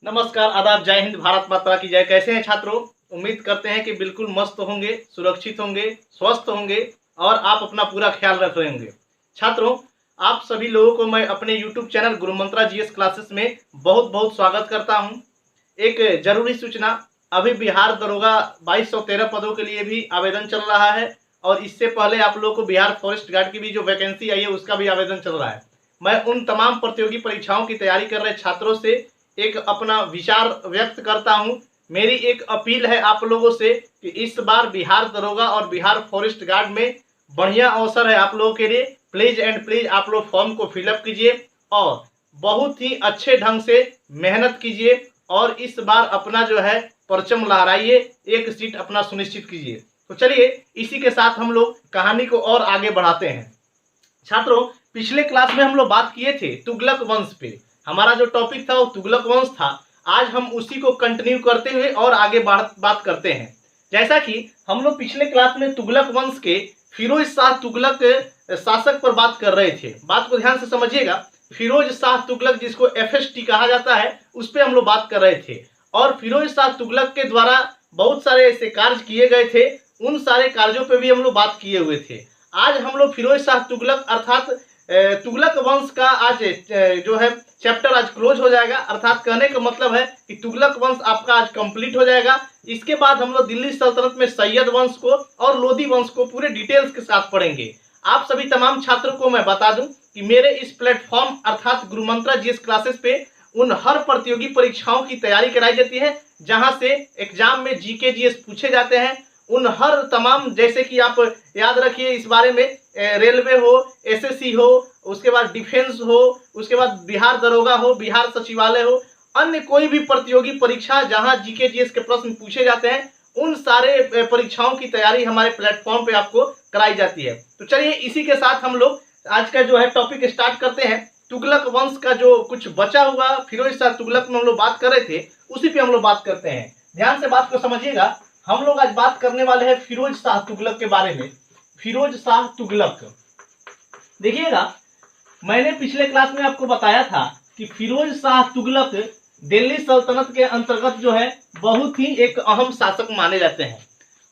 नमस्कार, आदाब, जय हिंद, भारत माता की जय। कैसे हैं छात्रों? उम्मीद करते हैं कि बिल्कुल मस्त होंगे, सुरक्षित होंगे, स्वस्थ होंगे और आप अपना पूरा ख्याल रख रहे होंगे। छात्रों, आप सभी लोगों को मैं अपने YouTube चैनल गुरु मंत्रा जीएस क्लासेस में बहुत बहुत स्वागत करता हूं। एक जरूरी सूचना, अभी बिहार दरोगा 2213 पदों के लिए भी आवेदन चल रहा है और इससे पहले आप लोगों को बिहार फॉरेस्ट गार्ड की भी जो वैकेंसी आई है उसका भी आवेदन चल रहा है। मैं उन तमाम प्रतियोगी परीक्षाओं की तैयारी कर रहे छात्रों से एक अपना विचार व्यक्त करता हूं। मेरी एक अपील है आप लोगों से कि इस बार बिहार दरोगा और बिहार फॉरेस्ट गार्ड में बढ़िया अवसर है आप लोगों के लिए। प्लीज एंड प्लीज आप लोग फॉर्म को फिलअप कीजिए और बहुत ही अच्छे ढंग से मेहनत कीजिए और इस बार अपना जो है परचम लहराइए, एक सीट अपना सुनिश्चित कीजिए। तो चलिए इसी के साथ हम लोग कहानी को और आगे बढ़ाते हैं। छात्रों, पिछले क्लास में हम लोग बात किए थे तुगलक वंश पे। हमारा जो टॉपिक था वो तुगलक वंश था। आज हम उसी को कंटिन्यू करते हुए और आगे बात करते हैं। जैसा कि हम लोग पिछले क्लास में तुगलक वंश के फिरोज शाह तुगलक शासक पर बात कर रहे थे। बात को ध्यान से समझिएगा। फिरोज शाह तुगलक, जिसको FST कहा जाता है, उस पर हम लोग बात कर रहे थे और फिरोज शाह तुगलक के द्वारा बहुत सारे ऐसे कार्य किए गए थे। उन सारे कार्यों पे भी हम लोग बात किए हुए थे। आज हम लोग फिरोज शाह तुगलक अर्थात तुगलक वंश का आज जो है चैप्टर आज क्लोज हो जाएगा। अर्थात कहने का मतलब है कि तुगलक वंश आपका आज कंप्लीट हो जाएगा। इसके बाद हम लोग दिल्ली सल्तनत में सैयद वंश को और लोधी वंश को पूरे डिटेल्स के साथ पढ़ेंगे। आप सभी तमाम छात्रों को मैं बता दूं कि मेरे इस प्लेटफॉर्म अर्थात गुरु मंत्रा जीएस क्लासेस पे उन हर प्रतियोगी परीक्षाओं की तैयारी कराई जाती है जहां से एग्जाम में जीके जीएस पूछे जाते हैं। उन हर तमाम, जैसे कि आप याद रखिए इस बारे में, रेलवे हो, SSC हो, उसके बाद डिफेंस हो, उसके बाद बिहार दरोगा हो, बिहार सचिवालय हो, अन्य कोई भी प्रतियोगी परीक्षा जहां जीके जीएस के प्रश्न पूछे जाते हैं, उन सारे परीक्षाओं की तैयारी हमारे प्लेटफॉर्म पे आपको कराई जाती है। तो चलिए इसी के साथ हम लोग आज का जो है टॉपिक स्टार्ट करते हैं। तुगलक वंश का जो कुछ बचा हुआ फिरोज शाह तुगलक में हम लोग बात कर रहे थे, उसी पे हम लोग बात करते हैं। ध्यान से बात को समझिएगा। हम लोग आज बात करने वाले हैं फिरोज शाह तुगलक के बारे में। फिरोज शाह तुगलक, देखिएगा, मैंने पिछले क्लास में आपको बताया था कि फिरोज शाह तुगलक दिल्ली सल्तनत के अंतर्गत जो है बहुत ही एक अहम शासक माने जाते हैं।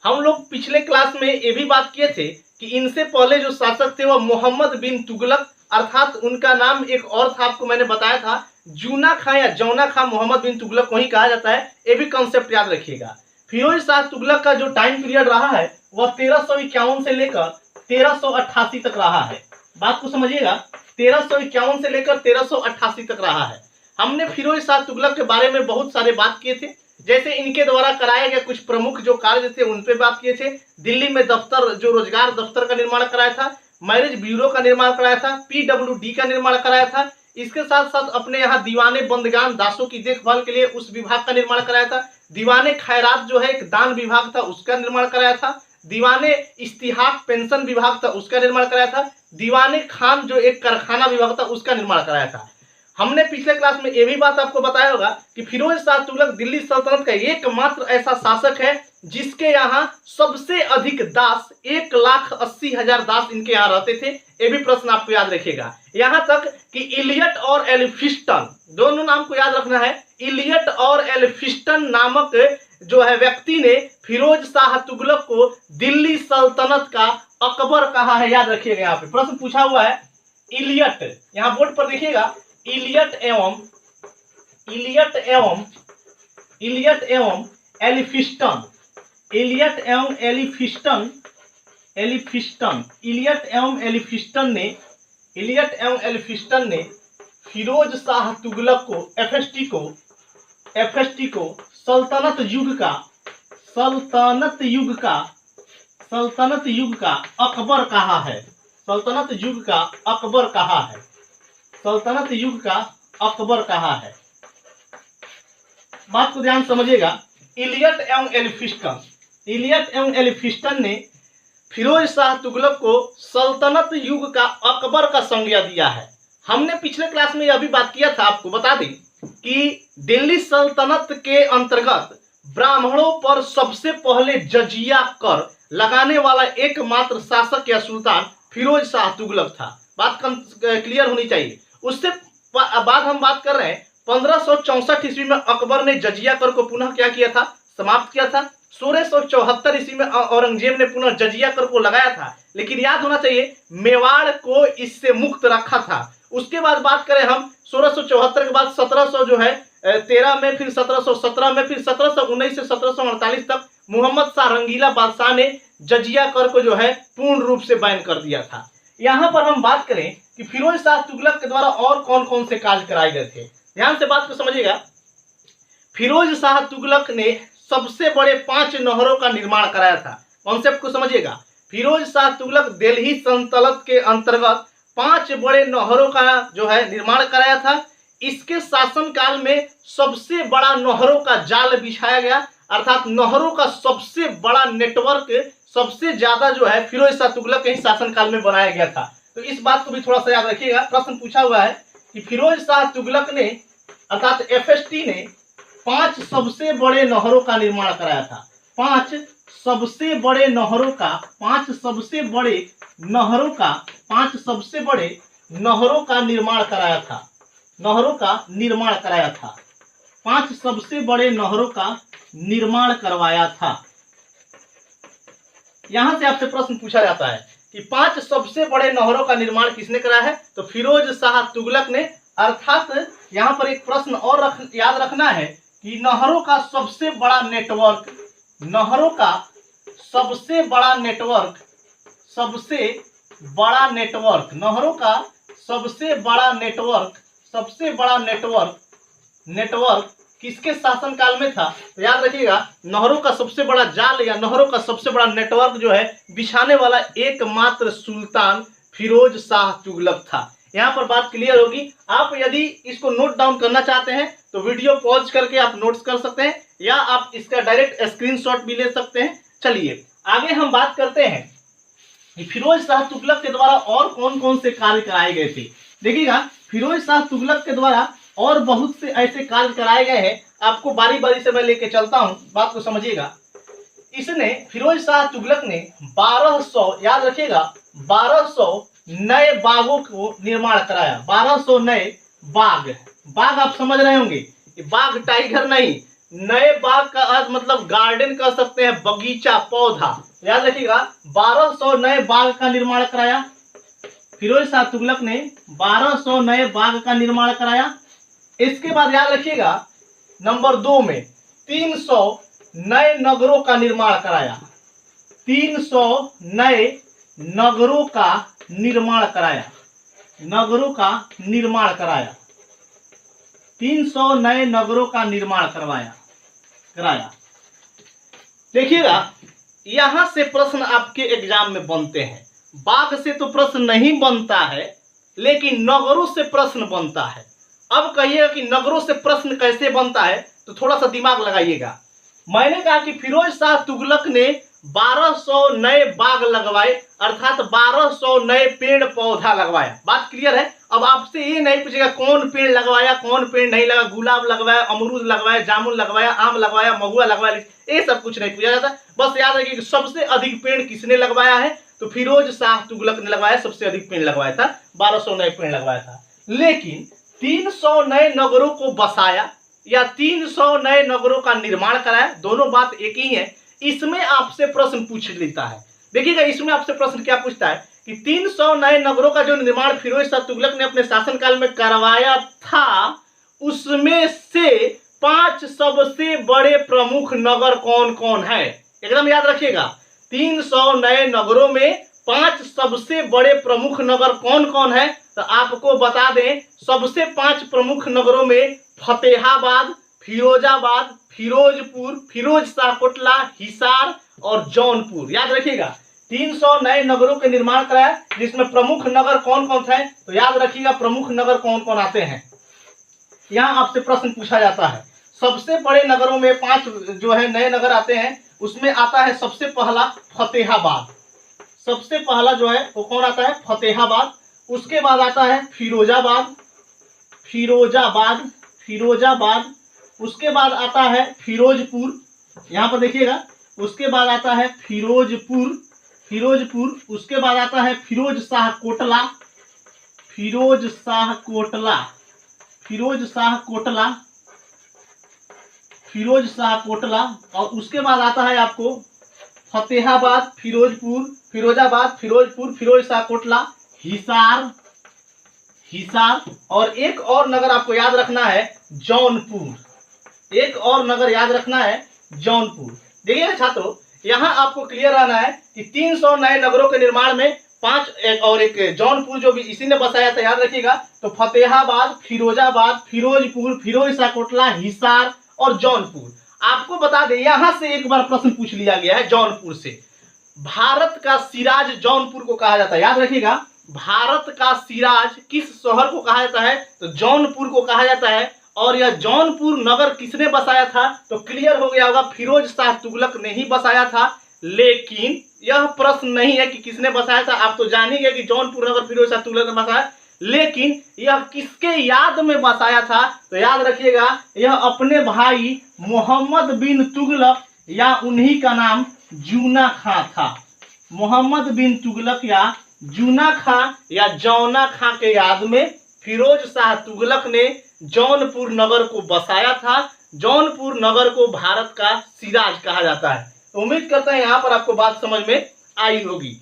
हम लोग पिछले क्लास में ये भी बात किए थे कि इनसे पहले जो शासक थे वह मोहम्मद बिन तुगलक, अर्थात उनका नाम एक और था, आपको मैंने बताया था जूना खां या जौना खां मोहम्मद बिन तुगलक वही कहा जाता है। ये भी कॉन्सेप्ट याद रखिएगा। फिरोज शाह तुगलक का जो टाइम पीरियड रहा है वह 1351 से लेकर 1388 तक रहा है। बात को समझिएगा, 1351 से लेकर 1388 तक रहा है। हमने फिरोज शाह तुगलक के बारे में बहुत सारे बात किए थे, जैसे इनके द्वारा कराए गए कुछ प्रमुख जो कार्य थे उन पे बात किए थे। दिल्ली में दफ्तर, जो रोजगार दफ्तर का निर्माण कराया था, मैरिज ब्यूरो का निर्माण कराया था, PWD का निर्माण कराया था। इसके साथ साथ अपने यहाँ दीवाने बंदगान दासों की देखभाल के लिए उस विभाग का निर्माण कराया था। दीवाने खैरात जो है एक दान विभाग था, उसका निर्माण कराया था। दीवाने इस्तिहाक पेंशन विभाग था, उसका निर्माण कराया था। दीवाने खान जो एक कारखाना विभाग था, उसका निर्माण कराया था। हमने पिछले क्लास में ये भी बात आपको बताया होगा कि फिरोज शाह तुगलक दिल्ली सल्तनत का एकमात्र ऐसा शासक है जिसके यहाँ सबसे अधिक दास, 1,80,000 दास इनके यहाँ रहते थे। ये भी प्रश्न आपको याद रखिएगा। यहाँ तक कि इलियट और एल्फिस्टन, दोनों नाम को याद रखना है। इलियट और एल्फिस्टन नामक जो है व्यक्ति ने फिरोज शाह तुगलक को दिल्ली सल्तनत का अकबर कहा है। याद रखिएगा, यहाँ पे प्रश्न पूछा हुआ है। इलियट, यहाँ बोर्ड पर देखिएगा, इलियट एवं एलिफिस्टन, इलियट एवं एलिफिस्टन इलियट एवं एलिफिस्टन ने फिरोज शाह तुगलक को FST को सल्तनत युग का अकबर कहा है। सल्तनत युग का अकबर कहा है। बात को ध्यान समझिएगा। इलियट एवं एलिफिस्टन ने फिरोज शाह तुगलक को सल्तनत युग का अकबर का संज्ञा दिया है। हमने पिछले क्लास में यह भी बात किया था, आपको बता दें कि दिल्ली सल्तनत के अंतर्गत ब्राह्मणों पर सबसे पहले जजिया कर लगाने वाला एकमात्र शासक या सुल्तान फिरोज शाह तुगलक था। बात क्लियर होनी चाहिए। उससे बाद हम बात कर रहे हैं 1564 ईस्वी में अकबर ने जजिया कर को पुनः क्या किया था, समाप्त किया था। 1674 ईस्वी में औरंगजेब ने पुनः जजिया कर को लगाया था, लेकिन याद होना चाहिए मेवाड़ को इससे मुक्त रखा था। उसके बाद बात करें हम 1674 के बाद 1700 जो है 13 में, फिर 1717 में, फिर 1719 से 1748 तक मोहम्मद शाह रंगीला बादशाह ने जजिया कर को जो है पूर्ण रूप से बैन कर दिया था। यहाँ पर हम बात करें कि फिरोज शाह तुगलक के द्वारा और कौन कौन से कार्य कराए गए थे, ध्यान से बात को समझिएगा। फिरोज शाह तुगलक ने सबसे बड़े 5 नहरों का निर्माण कराया था। कॉन्सेप्ट को समझिएगा, फिरोज शाह तुगलक दिल्ली सल्तनत के अंतर्गत 5 बड़े नहरों का जो है निर्माण कराया था। इसके शासनकाल में सबसे बड़ा नहरों का जाल बिछाया गया, अर्थात नहरों का सबसे बड़ा नेटवर्क, सबसे ज्यादा जो है फिरोज शाह तुगलक के ही शासनकाल में बनाया गया था। तो इस बात को भी थोड़ा सा याद रखिएगा। प्रश्न पूछा हुआ है कि फिरोज शाह तुगलक ने अर्थात एफएसटी ने 5 सबसे बड़े नहरों का निर्माण कराया था। 5 सबसे बड़े नहरों का 5 सबसे बड़े नहरों का 5 सबसे बड़े नहरों का निर्माण कराया था। नहरों का निर्माण कराया था। 5 सबसे बड़े नहरों का निर्माण करवाया था। यहां से आपसे प्रश्न पूछा जाता है कि 5 सबसे बड़े नहरों का निर्माण किसने कराया है, तो फिरोज शाह तुगलक ने। अर्थात यहां पर एक प्रश्न और याद रखना है कि नहरों का सबसे बड़ा नेटवर्क, नहरों का सबसे बड़ा नेटवर्क, सबसे बड़ा नेटवर्क, नहरों का सबसे बड़ा नेटवर्क, सबसे बड़ा नेटवर्क किसके शासनकाल में था, तो याद रखिएगा नहरों का सबसे बड़ा जाल या नहरों का सबसे बड़ा नेटवर्क जो है बिछाने वाला एकमात्र सुल्तान फिरोज शाह तुगलक था। यहाँ पर बात क्लियर होगी। आप यदि इसको नोट डाउन करना चाहते हैं तो वीडियो पॉज करके आप नोट्स कर सकते हैं, या आप इसका डायरेक्ट स्क्रीनशॉट भी ले सकते हैं। चलिए आगे हम बात करते हैं कि फिरोज शाह तुगलक के द्वारा और कौन कौन से कार्य कराए गए थे। देखिएगा फिरोज शाह तुगलक के द्वारा और बहुत से ऐसे कार्य कराए गए हैं, आपको बारी बारी से मैं लेके चलता हूं, बात को समझिएगा। इसने फिरोज शाह तुगलक ने 1200, याद रखिएगा 1200 नए बागों को निर्माण कराया। 1200 नए बाग, बाग आप समझ रहे होंगे, बाग टाइगर नहीं, नए बाग का अर्थ मतलब गार्डन कह सकते हैं, बगीचा, पौधा। याद रखिएगा 1200 नए बाग का निर्माण कराया। फिरोज शाह तुगलक ने 1200 नए बाग का निर्माण कराया। इसके बाद याद रखिएगा नंबर 2 में 300 नए नगरों का निर्माण कराया। 300 नए नगरों का निर्माण कराया, नगरों का निर्माण कराया। 300 नए नगरों का निर्माण कराया। देखिएगा यहां से प्रश्न आपके एग्जाम में बनते हैं। बाग से तो प्रश्न नहीं बनता है, लेकिन नगरों से प्रश्न बनता है। अब कहिएगा कि नगरों से प्रश्न कैसे बनता है, तो थोड़ा सा दिमाग लगाइएगा। मैंने कहा कि फिरोज शाह तुगलक ने 1200 नए बाग लगवाए, अर्थात 1200 नए पेड़ पौधा लगवाया। बात क्लियर है। अब आपसे ये नहीं पूछेगा कौन पेड़ लगवाया, कौन पेड़ नहीं लगा, गुलाब लगवाया, अमरूद लगवाया, जामुन लगवाया, आम लगवाया, महुआ लगवाया, ये सब कुछ नहीं पूछा जाता। बस याद रखिए कि सबसे अधिक पेड़ किसने लगवाया है, तो फिरोज शाह तुगलक ने लगवाया, सबसे अधिक पेड़ लगवाया था, 1200 नए पेड़ लगवाया था। लेकिन 300 नए नगरों को बसाया या 300 नए नगरों का निर्माण कराया, दोनों बात एक ही है। इसमें आपसे प्रश्न पूछ लेता है। देखिएगा इसमें आपसे प्रश्न क्या पूछता है कि 300 नए नगरों का जो निर्माण फिरोज शाह तुगलक ने अपने शासनकाल में करवाया था, उसमें से 5 सबसे बड़े प्रमुख नगर कौन कौन है। एकदम याद रखिएगा 300 नए नगरों में 5 सबसे बड़े प्रमुख नगर कौन कौन है, तो आपको बता दें सबसे 5 प्रमुख नगरों में फतेहाबाद, फिरोजाबाद, फिरोजपुर, फिरोज शाह कोटला, हिसार और जौनपुर। याद रखिएगा 300 नए नगरों के निर्माण कराया, जिसमें प्रमुख नगर कौन कौन थे, तो याद रखिएगा प्रमुख नगर कौन कौन आते हैं। यहां आपसे प्रश्न पूछा जाता है। सबसे बड़े नगरों में 5 जो है नए नगर आते हैं, उसमें आता है सबसे पहला फतेहाबाद। सबसे पहला जो है वो कौन आता है, फतेहाबाद। उसके बाद आता है फिरोजाबाद, उसके बाद आता है फिरोजपुर, यहां पर देखिएगा। उसके बाद आता है फिरोजपुर, उसके बाद आता है फिरोज शाह कोटला, फिरोज शाह कोटला, फिरोज शाह कोटला। और उसके बाद आता है आपको फतेहाबाद, फिरोजपुर, फिरोजाबाद, फिरोजपुर, फिरोज शाह कोटला, हिसार, हिसार। और एक और नगर आपको याद रखना है जौनपुर, एक और नगर याद रखना है जौनपुर। देखिए छात्रों, यहाँ आपको क्लियर रहना है कि 300 नए नगरों के निर्माण में 5 और एक जौनपुर जो भी इसी ने बसाया था, याद रखिएगा। तो फतेहाबाद, फिरोजाबाद, फिरोजपुर, फिरोज शाह कोटला, हिसार और जौनपुर। आपको बता दें, यहां से एक बार प्रश्न पूछ लिया गया है जौनपुर से। भारत का सिराज जौनपुर को कहा जाता है, याद रखिएगा। भारत का सिराज किस शहर को कहा जाता है? तो जौनपुर को कहा जाता है। और यह जौनपुर नगर किसने बसाया था? तो क्लियर हो गया होगा, फिरोज शाह तुगलक ने ही बसाया था। लेकिन यह प्रश्न नहीं है कि किसने बसाया था, आप तो जान ही गए कि जौनपुर नगर फिरोज शाह तुगलक ने बसाया। लेकिन यह किसके याद में बसाया था? तो याद रखिएगा, यह अपने भाई मोहम्मद बिन तुगलक या उन्हीं का नाम जूना खां था। मोहम्मद बिन तुगलक या जूना खां या जौना खां के याद में फिरोज शाह तुगलक ने जौनपुर नगर को बसाया था। जौनपुर नगर को भारत का सिराज कहा जाता है। तो उम्मीद करते हैं यहाँ पर आपको बात समझ में आई होगी।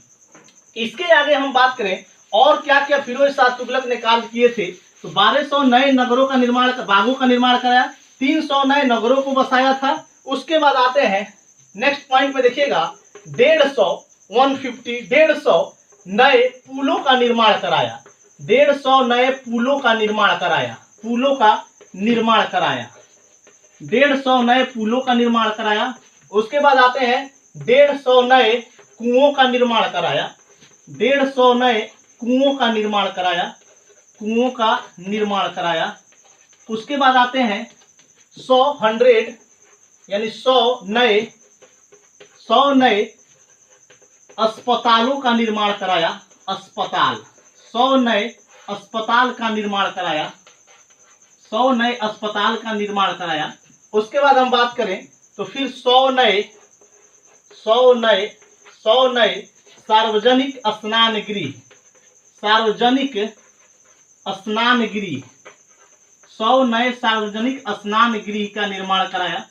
इसके आगे हम बात करें और क्या क्या फिरोज शाह तुगलक ने कार्य किए थे। तो 1200 नए नगरों का निर्माण, बागों का निर्माण कराया, 300 नए नगरों को बसाया था। उसके बाद आते हैं नेक्स्ट पॉइंट में, देखिएगा 150 नए पुलों का निर्माण कराया। 150 नए पुलों का निर्माण कराया, पुलों का निर्माण कराया, 150 नए पुलों का निर्माण कराया। उसके बाद आते हैं 150 नए कुओं का निर्माण कराया, 150 नए कुओं का निर्माण कराया, कुओं का निर्माण कराया। उसके बाद आते हैं 100 यानी 100 नए अस्पतालों का निर्माण कराया, अस्पताल, 100 नए अस्पताल का निर्माण कराया, 100 नए अस्पताल का निर्माण कराया। उसके बाद हम बात करें तो फिर 100 नए सार्वजनिक स्नान गृह, सार्वजनिक स्नान गृह, 100 नए सार्वजनिक स्नान गृह का निर्माण कराया,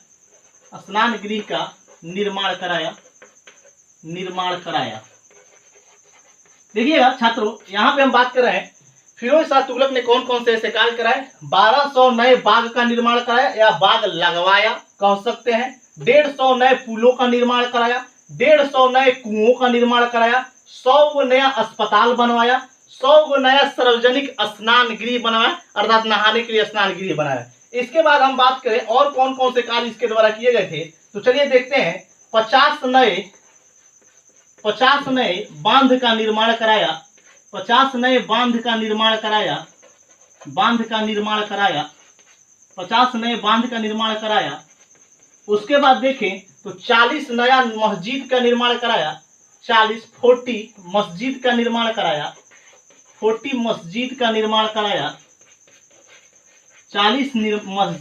स्नान गृह का निर्माण कराया, निर्माण कराया। देखिएगा छात्रों, यहाँ पे हम बात कर रहे हैं फिरोज शाह तुगलक ने कौन कौन से ऐसे कार्य कराए। 1200 नए बाग का निर्माण कराया या बाग लगवाया कह सकते हैं। 150 नए पुलों का निर्माण कराया, 150 नए कुओं का निर्माण कराया, 100 नया अस्पताल बनवाया, 100 नया सार्वजनिक स्नान गृह बनाया, अर्थात नहाने के लिए स्नान गृह बनाया। इसके बाद हम बात करें और कौन कौन से कार्य इसके द्वारा किए गए थे, तो चलिए देखते हैं। 50 नए बांध का निर्माण कराया, 50 नए बांध का निर्माण कराया, बांध का निर्माण कराया, 50 नए बांध का निर्माण कराया। उसके बाद देखें तो 40 नया मस्जिद का निर्माण कराया, 40 मस्जिद का निर्माण कराया, 40 मस्जिद का निर्माण कराया, 40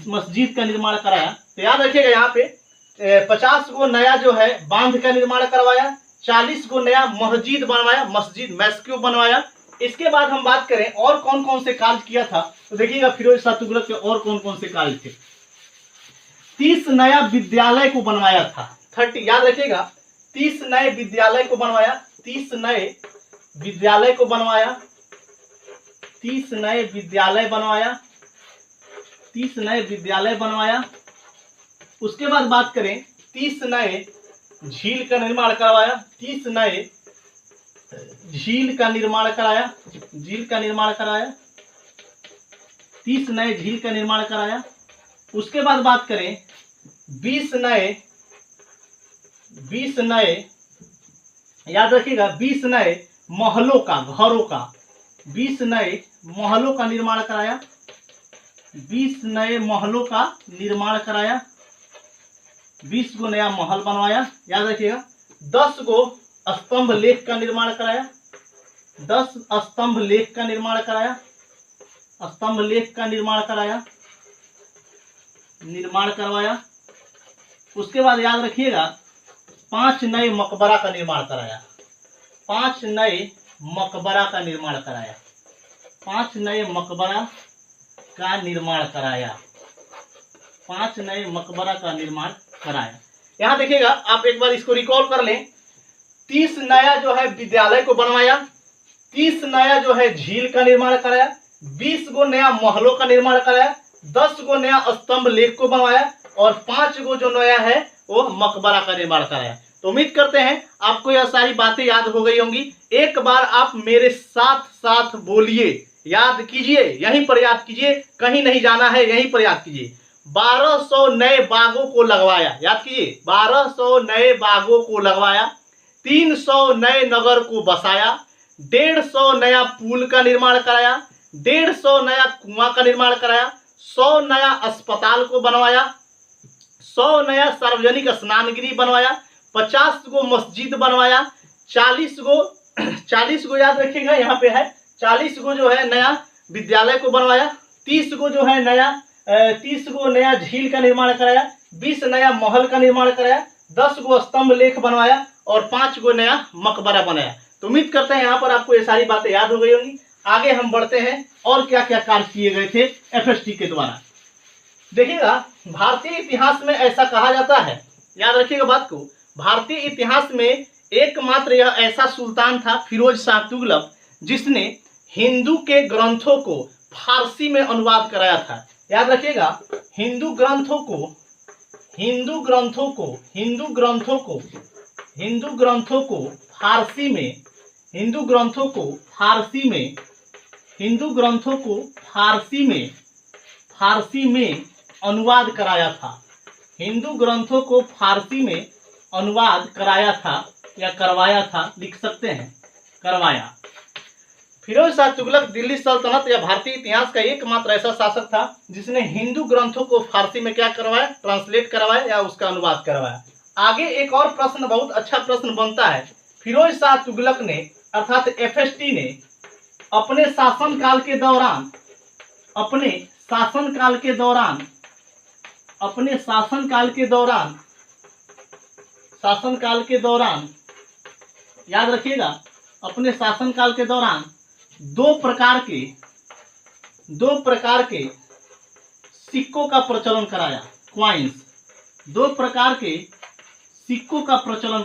मस्जिद का निर्माण कराया। तो याद रखिएगा यहाँ पे 50 को नया जो है बांध का निर्माण करवाया, 40 को नया मस्जिद बनवाया, मस्जिद मैस्क्यू बनवाया। इसके बाद हम बात करें और कौन कौन से कार्य किया था, तो देखिएगा फिरोज शाह तुगलक के और कौन कौन से कार्य थे। 30 नया विद्यालय को बनवाया था, 30 याद रखिएगा, 30 नए विद्यालय को बनवाया, 30 नए विद्यालय को बनवाया, 30 नए विद्यालय बनवाया, 30 नए विद्यालय बनवाया। उसके बाद बात करें 30 नए झील का निर्माण करवाया, 30 नए झील का निर्माण कराया, झील का निर्माण कराया, 30 नए झील का निर्माण कराया। उसके बाद बात करें 20 नए याद रखिएगा, 20 नए महलों का, घरों का, 20 नए महलों का निर्माण कराया, 20 नए महलों का निर्माण कराया, 20 गो नया महल बनवाया। याद रखिएगा 10 गो स्तंभ लेख का निर्माण कराया, 10 स्तंभ लेख का निर्माण कराया, स्तंभ लेख का निर्माण कराया, निर्माण करवाया। उसके बाद याद रखिएगा 5 नए मकबरा का निर्माण कराया, 5 नए मकबरा का निर्माण कराया, 5 नए मकबरा का निर्माण कराया, 5 नए मकबरा का निर्माण कराया। यहाँ देखिएगा, आप एक बार इसको रिकॉल कर लें। 30 नया जो है विद्यालय को बनवाया, 30 नया जो है झील का निर्माण कराया, 20 गो नया महलों का निर्माण कराया, 10 गो नया स्तंभ लेख को बनवाया और 5 गो जो नया है वो मकबरा का निर्माण कराया। तो उम्मीद करते हैं आपको यह सारी बातें याद हो गई होंगी। एक बार आप मेरे साथ साथ बोलिए, याद कीजिए, यहीं पर याद कीजिए, कहीं नहीं जाना है, यहीं पर याद कीजिए। 1200 नए बागों को लगवाया, याद कीजिए, 1200 नए बागों को लगवाया, 300 नए नगर को बसाया, 150 नया पुल का निर्माण कराया, 150 नया कुआं का निर्माण कराया, 100 नया अस्पताल को बनवाया, 100 नया सार्वजनिक स्नानगृह बनवाया, 50 गो मस्जिद बनवाया, 40 गो याद रखिएगा यहाँ पे है, 40 गो जो है नया विद्यालय को बनवाया, 30 गो जो है नया 30 गो नया झील का निर्माण कराया, 20 नया महल का निर्माण कराया, 10 गो स्तंभ लेख बनवाया और 5 गो नया मकबरा बनाया। तो उम्मीद करते हैं यहाँ पर आपको ये सारी बातें याद हो गई होंगी। आगे हम बढ़ते हैं और क्या क्या कार्य किए गए थे एफएसटी के द्वारा। देखिएगा, भारतीय इतिहास में ऐसा कहा जाता है, याद रखिएगा बात को, भारतीय इतिहास में एकमात्र यह ऐसा सुल्तान था फिरोज शाह तुगलक जिसने हिंदू के ग्रंथों को फारसी में अनुवाद कराया था। याद रखिएगा, हिंदू ग्रंथों को फारसी में अनुवाद कराया था। हिंदू ग्रंथों को फारसी में अनुवाद कराया था या करवाया था, लिख सकते हैं, करवाया। फिरोज शाह तुगलक दिल्ली सल्तनत या भारतीय इतिहास का एकमात्र ऐसा शासक था जिसने हिंदू ग्रंथों को फारसी में क्या करवाया, ट्रांसलेट करवाया या उसका अनुवाद करवाया। आगे एक और प्रश्न, बहुत अच्छा प्रश्न बनता है, फिरोज शाह तुगलक ने अर्थात एफएसटी ने अपने शासनकाल याद रखिएगा, अपने शासनकाल के दौरान दो प्रकार के सिक्कों का प्रचलन कराया, क्वाइंस, 2 प्रकार के सिक्कों का प्रचलन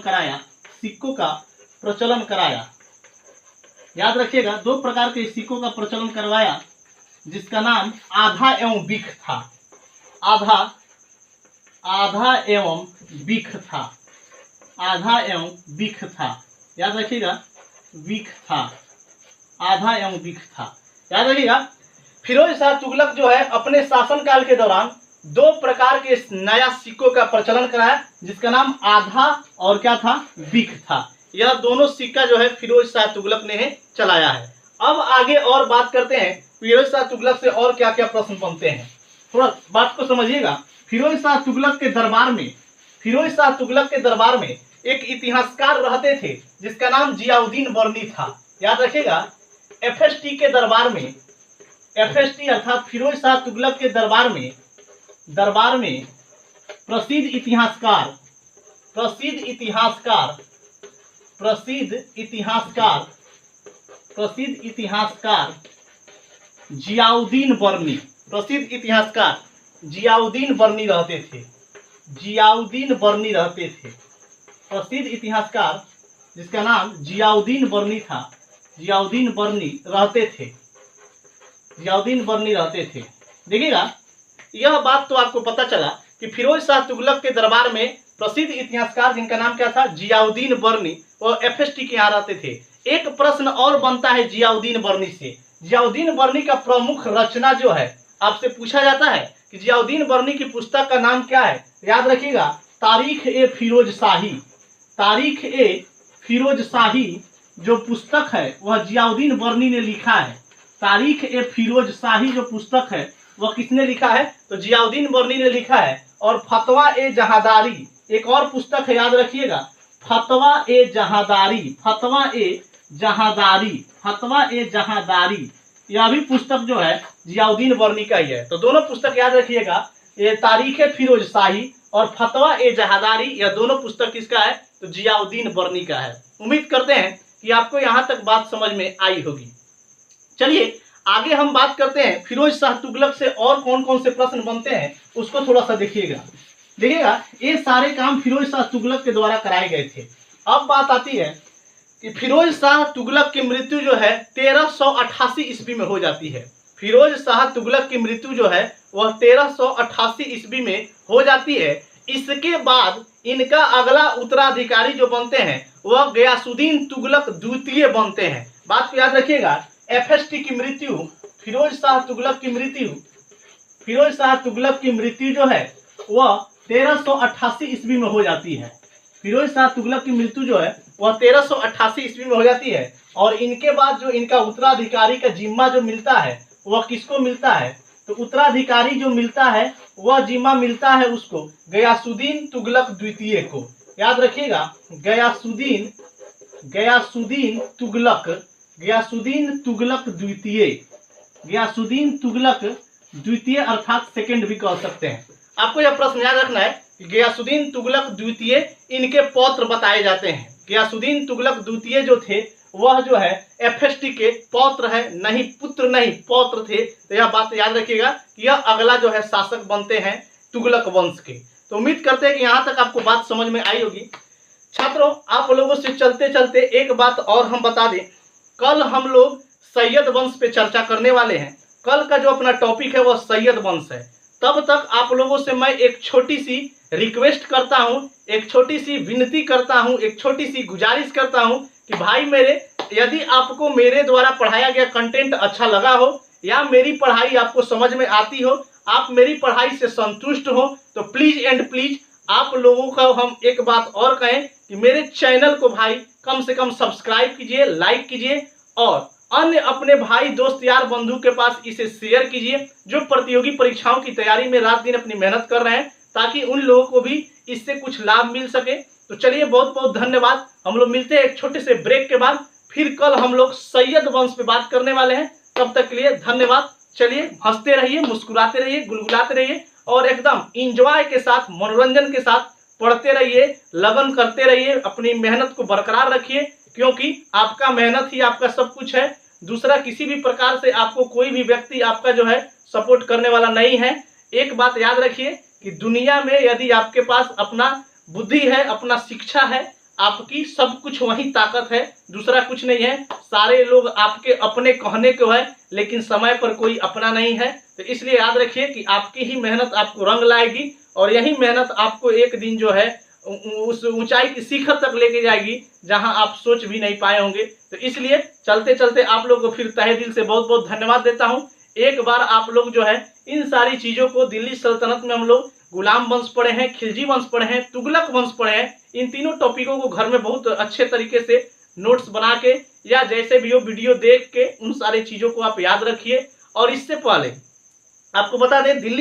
कराया। याद रखिएगा, 2 प्रकार के सिक्कों का प्रचलन करवाया जिसका नाम आधा एवं बिख था। आधा एवं बिख था। याद रखिएगा, बिख था, आधा एवं बिख था। याद रखिएगा, फिरोज शाह तुगलक जो है अपने शासनकाल के दौरान 2 प्रकार के नया सिक्कों का प्रचलन कराया जिसका नाम आधा और क्या था, बिख था। यह दोनों सिक्का जो है फिरोज शाह तुगलक ने चलाया है। अब आगे और बात करते हैं फिरोज शाह तुगलक से और क्या क्या प्रश्न बनते हैं, थोड़ा बात को समझिएगा। फिरोज शाह तुगलक के दरबार में एक इतिहासकार रहते थे जिसका नाम जियाउद्दीन बर्नी था। याद रखिएगा, एफएसटी अर्थात फिरोज शाह तुगलक के दरबार में प्रसिद्ध इतिहासकार जियाउद्दीन बर्नी रहते थे। प्रसिद्ध इतिहासकार जिसका नाम जियाउद्दीन बर्नी था, जियाउद्दीन बर्नी रहते थे। देखिएगा, यह बात तो आपको पता चला कि फिरोज शाह तुगलक के दरबार में प्रसिद्ध इतिहासकार जिनका नाम क्या था, जियाउद्दीन बर्नी, और एफएसटी के यहाँ रहते थे। एक प्रश्न और बनता है जियाउद्दीन बर्नी से। जियाउद्दीन बर्नी का प्रमुख रचना जो है, आपसे पूछा जाता है कि जियाउद्दीन बर्नी की पुस्तक का नाम क्या है। याद रखिएगा, तारीख ए फिरोज शाही जो पुस्तक है वह जियाउद्दीन बर्नी ने लिखा है। तारीख ए फिरोज शाही जो पुस्तक है वह किसने लिखा है, तो जियाउद्दीन बर्नी ने लिखा है। और फतवा ए जहादारी एक और पुस्तक है, याद रखिएगा, फतवा ए जहादारी, यह भी पुस्तक जो है जियाउद्दीन बर्नी का ही है। तो दोनों पुस्तक याद रखिएगा, ये तारीख ए फिरोज शाही और फतवा ए जहादारी, यह दोनों पुस्तक किसका है, तो जियाउद्दीन बर्नी का है। उम्मीद करते हैं कि आपको यहाँ तक बात समझ में आई होगी। चलिए आगे हम बात करते हैं फिरोज शाह तुगलक से और कौन कौन से प्रश्न बनते हैं, उसको थोड़ा सा देखिएगा। ये सारे काम फिरोज शाह तुगलक के द्वारा कराए गए थे। अब बात आती है कि फिरोज शाह तुगलक की मृत्यु जो है 1388 ईस्वी में हो जाती है। फिरोज शाह तुगलक की मृत्यु जो है वह 1388 ईस्वी में हो जाती है। इसके बाद इनका अगला उत्तराधिकारी जो बनते हैं वह गयासुद्दीन तुगलक द्वितीय बनते हैं। बात को याद रखिएगा। FST की मृत्यु, फिरोज शाह तुगलक की मृत्यु जो है वह 1388 ईस्वी में हो जाती है। फिरोज शाह तुगलक की मृत्यु जो है वह 1388 ईस्वी में हो जाती है। और इनके बाद जो इनका उत्तराधिकारी का जिम्मा जो मिलता है वह किसको मिलता है? तो उत्तराधिकारी जो मिलता है वह जिम्मा मिलता है उसको गयासुद्दीन तुगलक द्वितीय को। याद रखिएगा, गयासुद्दीन तुगलक द्वितीय अर्थात सेकंड भी कह सकते हैं। आपको यह प्रश्न याद रखना है कि गयासुद्दीन तुगलक द्वितीय इनके पौत्र बताए जाते हैं। गयासुद्दीन तुगलक द्वितीय जो थे वह जो है FST के पौत्र है, नहीं पुत्र नहीं पौत्र थे। तो यह बात याद रखिएगा कि यह अगला जो है शासक बनते हैं तुगलक वंश के। तो उम्मीद करते हैं कि यहाँ तक आपको बात समझ में आई होगी। छात्रों, आप लोगों से चलते चलते एक बात और हम बता दें, कल हम लोग सैयद वंश पे चर्चा करने वाले हैं। कल का जो अपना टॉपिक है वह सैयद वंश है। तब तक आप लोगों से मैं एक छोटी सी रिक्वेस्ट करता हूँ, एक छोटी सी विनती करता हूँ, एक छोटी सी गुजारिश करता हूँ कि भाई मेरे, यदि आपको मेरे द्वारा पढ़ाया गया कंटेंट अच्छा लगा हो या मेरी पढ़ाई आपको समझ में आती हो, आप मेरी पढ़ाई से संतुष्ट हो, तो प्लीज एंड प्लीज आप लोगों का हम एक बात और कहें कि मेरे चैनल को भाई कम से कम सब्सक्राइब कीजिए, लाइक कीजिए और अन्य अपने भाई दोस्त यार बंधु के पास इसे शेयर कीजिए जो प्रतियोगी परीक्षाओं की तैयारी में रात दिन अपनी मेहनत कर रहे हैं, ताकि उन लोगों को भी इससे कुछ लाभ मिल सके। तो चलिए, बहुत बहुत धन्यवाद। हम लोग मिलते हैं एक छोटे से ब्रेक के बाद। फिर कल हम लोग सैयद वंश पे बात करने वाले हैं। तब तक के लिए धन्यवाद। चलिए, हंसते रहिए, मुस्कुराते रहिए, गुलगुलाते रहिए और एकदम इंजॉय के साथ, मनोरंजन के साथ पढ़ते रहिए, लगन करते रहिए, अपनी मेहनत को बरकरार रखिए, क्योंकि आपका मेहनत ही आपका सब कुछ है। दूसरा किसी भी प्रकार से आपको कोई भी व्यक्ति आपका जो है सपोर्ट करने वाला नहीं है। एक बात याद रखिए कि दुनिया में यदि आपके पास अपना बुद्धि है, अपना शिक्षा है, आपकी सब कुछ वही ताकत है, दूसरा कुछ नहीं है। सारे लोग आपके अपने कहने को है, लेकिन समय पर कोई अपना नहीं है। तो इसलिए याद रखिए कि आपकी ही मेहनत आपको रंग लाएगी और यही मेहनत आपको एक दिन जो है उस ऊंचाई की शिखर तक लेके जाएगी जहां आप सोच भी नहीं पाए होंगे। तो इसलिए चलते चलते आप लोगों को फिर तहे दिल से बहुत बहुत धन्यवाद देता हूं। एक बार आप लोग जो है इन सारी चीजों को, दिल्ली सल्तनत में हम लोग गुलाम वंश पढ़े हैं, खिलजी वंश पढ़े हैं, तुगलक वंश पढ़े हैं, इन तीनों टॉपिकों को घर में बहुत अच्छे तरीके से नोट्स बना के या जैसे भी हो वीडियो देख के उन सारी चीजों को आप याद रखिए। और इससे पहले आपको बता दें, दिल्ली